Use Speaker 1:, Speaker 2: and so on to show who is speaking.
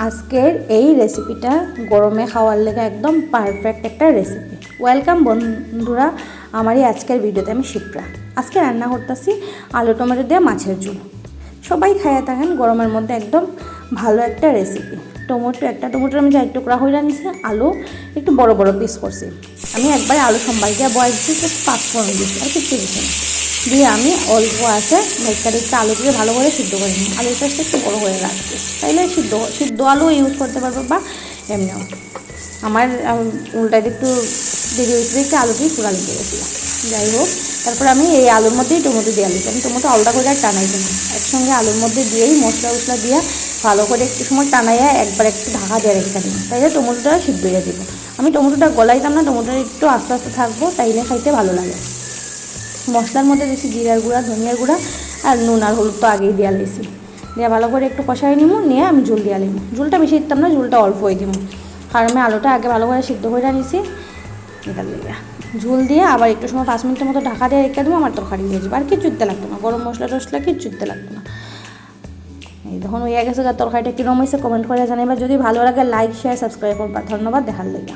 Speaker 1: আজকের এই রেসিপিটা গরমে খাওয়ার লেগে একদম পারফেক্ট একটা রেসিপি। ওয়েলকাম বন্ধুরা, আমারই আজকের ভিডিওতে আমি শিপ্রা। আজকে রান্না করতেছি আলু টমেটো দিয়ে মাছের ঝোল। সবাই খাইয়া থাকেন গরমের মধ্যে, একদম ভালো একটা রেসিপি। একটা টমেটোর আমি 4 টুকরা হইয়া নিছি, আলু একটু বড় বড় পিস করছি। আমি একবার আলু সম্বাই দিয়ে বয়েল দিচ্ছি, একটু 5 ফোড়ন দিচ্ছি আর কিছু দিচ্ছি না, দিয়ে আমি অল্প আছে একটা আলুটাকে ভালো করে সিদ্ধ করে নিই। আলুটা একটু বড়ো হয়ে রাখছি, তাইলে সিদ্ধ আলু ইউজ করতে পারবো বা এমনিও। আমার উল্টাতে একটু দেরি হয়েছে দেখে আলুটি পুরা লিখে গেছিলাম। যাই হোক, তারপরে আমি এই আলুর মধ্যেই টমেটো দিয়ে আলুছি। আমি টমেটো আলাদা করে আর টানাই দিই না, একসঙ্গে আলুর মধ্যে দিয়েই মশলা দিয়ে ভালো করে একটু সময় টানাইয়া একবার একটু ঢাকা দিয়ে রেখে দিই, তাইলে টমেটোটা সিদ্ধ হয়ে দিব। আমি টমেটোটা গলাইতাম না, টমেটোটা একটু আস্তে আস্তে থাকবো, তাইলে খাইতে ভালো লাগে। মশলার মধ্যে দিয়েছি জিরার গুঁড়া, ধনিয়ার গুঁড়া আর নুন আর হলুদ তো আগেই দিয়ে লেছি। দিয়ে ভালো করে একটু কষাই নিব, নিয়ে আমি ঝোল দিয়ে নিব। ঝোলটা বেশি দিতাম না, ঝোলটা অল্প হয়ে দিব, কারণ আমি আলুটা আগে ভালো করে সিদ্ধ করে নিয়েছি। এটার লেগে ঝোল দিয়ে আবার একটু সময় 5 মিনিটের মতো ঢাকা দিয়ে রেখে দেবো। আমার তরকারি হয়ে যাবে, আর কিচ্ছু দিতে লাগতো না, গরম মশলা টসলা কিচ্ছু দিতে লাগতো না। এই তখন হয়ে গেছে, তরকারিটা কীরকম হয়েছে কমেন্ট করে জানাইবা। যদি ভালো লাগে লাইক শেয়ার সাবস্ক্রাইব করবা। ধন্যবাদ দেখার লেগে।